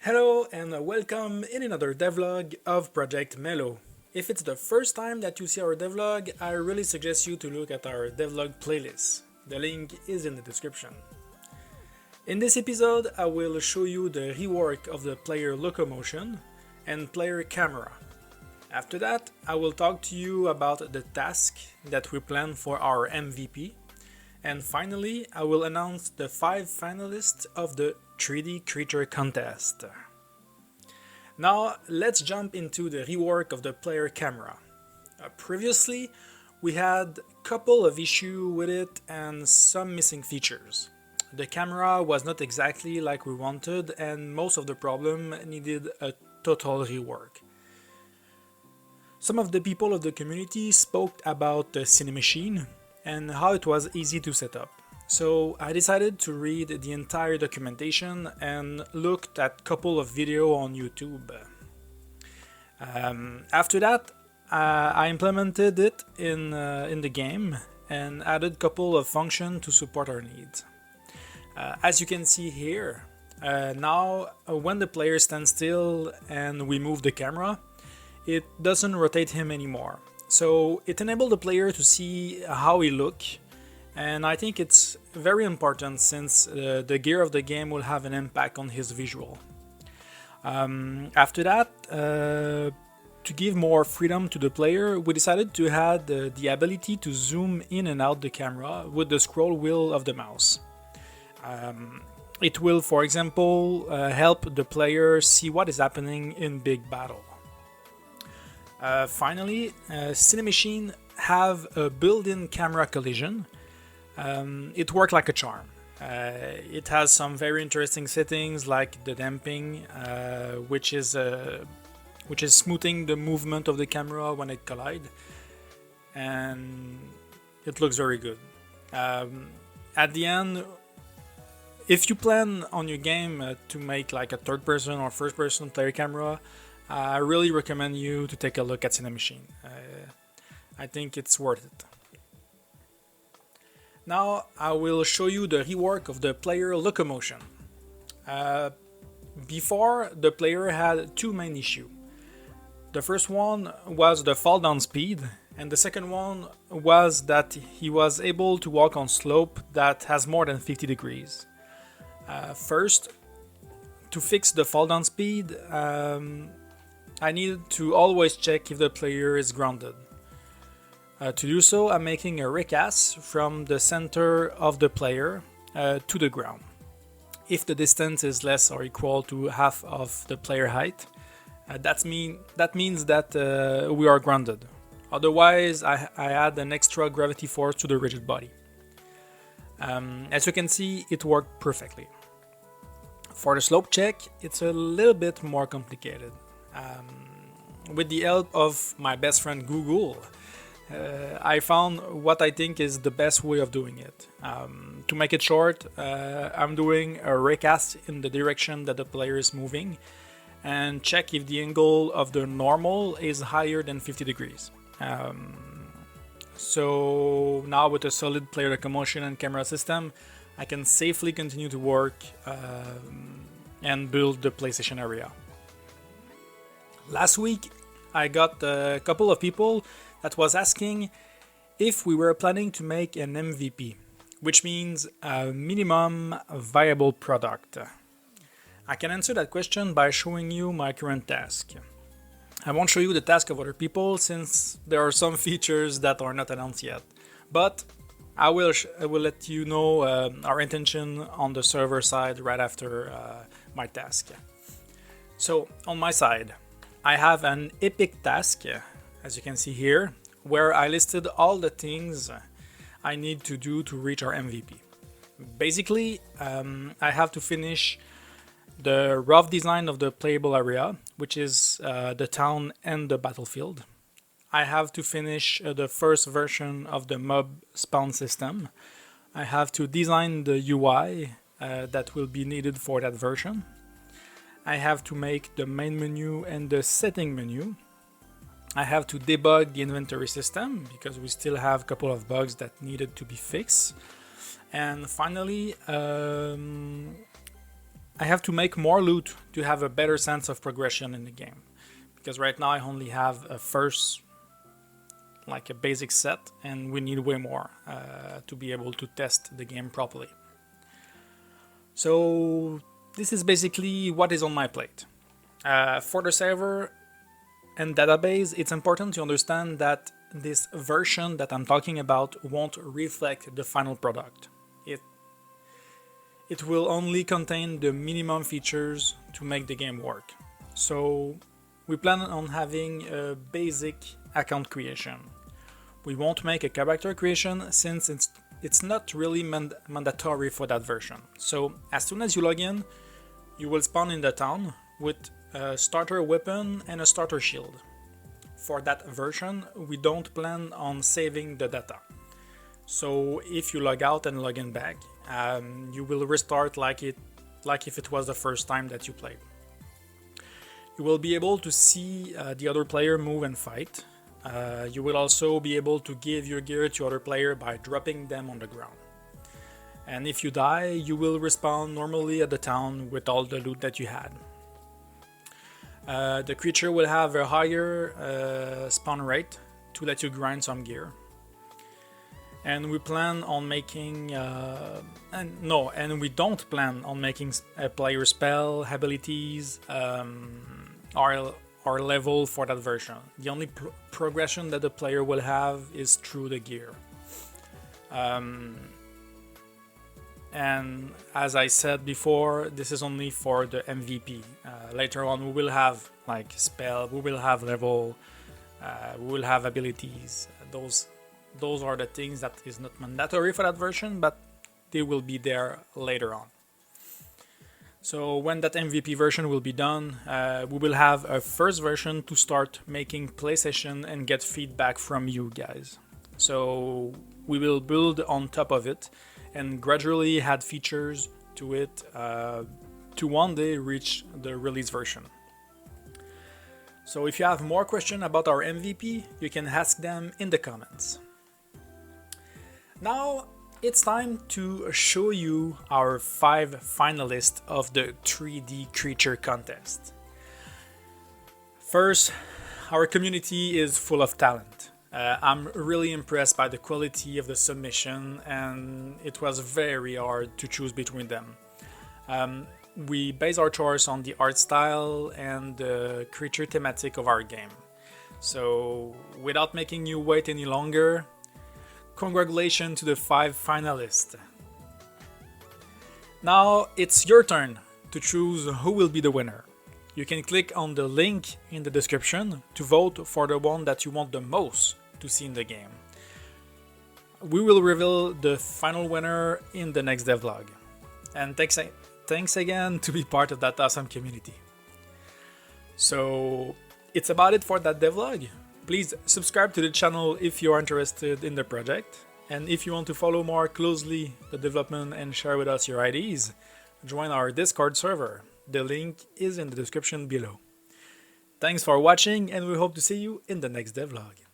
Hello and welcome in another devlog of Project Mellow. If it's the first time that you see our devlog, I really suggest you to look at our devlog playlist. The link is in the description. In this episode, I will show you the rework of the player Locomotion and player camera. After that, I will talk to you about the task that we plan for our MVP. And finally, I will announce the 5 finalists of the 3D creature contest. Now, let's jump into the rework of the player camera. Previously, we had a couple of issues with it and some missing features. The camera was not exactly like we wanted, and most of the problem needed a total rework. Some of the people of the community spoke about the Cinemachine and how it was easy to set up. So I decided to read the entire documentation and looked at a couple of videos on YouTube. After that, I implemented it in the game and added a couple of functions to support our needs. As you can see here, now when the player stands still and we move the camera, it doesn't rotate him anymore. So it enabled the player to see how he looks, and I think it's very important since the gear of the game will have an impact on his visual. After that, to give more freedom to the player, we decided to add the ability to zoom in and out the camera with the scroll wheel of the mouse. It will, for example, help the player see what is happening in big battle. Finally, Cinemachine have a built-in camera collision. It works like a charm. It has some very interesting settings like the damping, which is smoothing the movement of the camera when it collides, and it looks very good. At the end, if you plan on your game to make like a third-person or first-person player camera, I really recommend you to take a look at Cinemachine. I think it's worth it. Now I will show you the rework of the player Locomotion. Before, the player had two main issues. The first one was the fall down speed, and the second one was that he was able to walk on slope that has more than 50 degrees. First, to fix the fall down speed, I need to always check if the player is grounded. To do so, I'm making a recast from the center of the player to the ground. If the distance is less or equal to half of the player height, that means that we are grounded. Otherwise, I add an extra gravity force to the rigid body. As you can see, it worked perfectly. For the slope check, it's a little bit more complicated. With the help of my best friend Google, I found what I think is the best way of doing it. To make it short, I'm doing a recast in the direction that the player is moving and check if the angle of the normal is higher than 50 degrees. So now with a solid player locomotion and camera system, I can safely continue to work and build the PlayStation area. Last week, I got a couple of people that was asking if we were planning to make an MVP, which means a minimum viable product. I can answer that question by showing you my current task. I won't show you the task of other people since there are some features that are not announced yet, but I will let you know our intention on the server side right after my task. So on my side, I have an epic task, as you can see here, where I listed all the things I need to do to reach our MVP. Basically, I have to finish the rough design of the playable area, which is the town and the battlefield. I have to finish the first version of the mob spawn system. I have to design the UI that will be needed for that version. I have to make the main menu and the setting menu. I have to debug the inventory system because we still have a couple of bugs that needed to be fixed. And finally, I have to make more loot to have a better sense of progression in the game. Because right now I only have a first, like a basic set, and we need way more to be able to test the game properly. So this is basically what is on my plate. For the server and database, it's important to understand that this version that I'm talking about won't reflect the final product. It will only contain the minimum features to make the game work. So we plan on having a basic account creation. We won't make a character creation since it's not really mandatory for that version. So as soon as you log in, you will spawn in the town with a starter weapon and a starter shield. For that version, we don't plan on saving the data. So if you log out and log in back, you will restart like if it was the first time that you played. You will be able to see the other player move and fight. You will also be able to give your gear to other player by dropping them on the ground. And if you die, you will respawn normally at the town with all the loot that you had. The creature will have a higher spawn rate to let you grind some gear. And we plan on making, and we don't plan on making a player spell, abilities, or level for that version. The only progression that the player will have is through the gear. And as I said before, this is only for the MVP. Later on we will have like spell, we will have level, we will have abilities. Those are the things that is not mandatory for that version, but they will be there later on. So when that MVP version will be done, we will have a first version to start making play session and get feedback from you guys. So we will build on top of it and gradually add features to it to one day reach the release version. So if you have more questions about our MVP, you can ask them in the comments. Now it's time to show you our 5 finalists of the 3D creature contest. First, our community is full of talent. I'm really impressed by the quality of the submission, and it was very hard to choose between them. We base our choice on the art style and the creature thematic of our game. So without making you wait any longer, congratulations to the 5 finalists. Now it's your turn to choose who will be the winner. You can click on the link in the description to vote for the one that you want the most to see in the game. We will reveal the final winner in the next devlog. And thanks again to be part of that awesome community. So it's about it for that devlog. Please subscribe to the channel if you are interested in the project, and if you want to follow more closely the development and share with us your ideas, join our Discord server. The link is in the description below. Thanks for watching, and we hope to see you in the next devlog.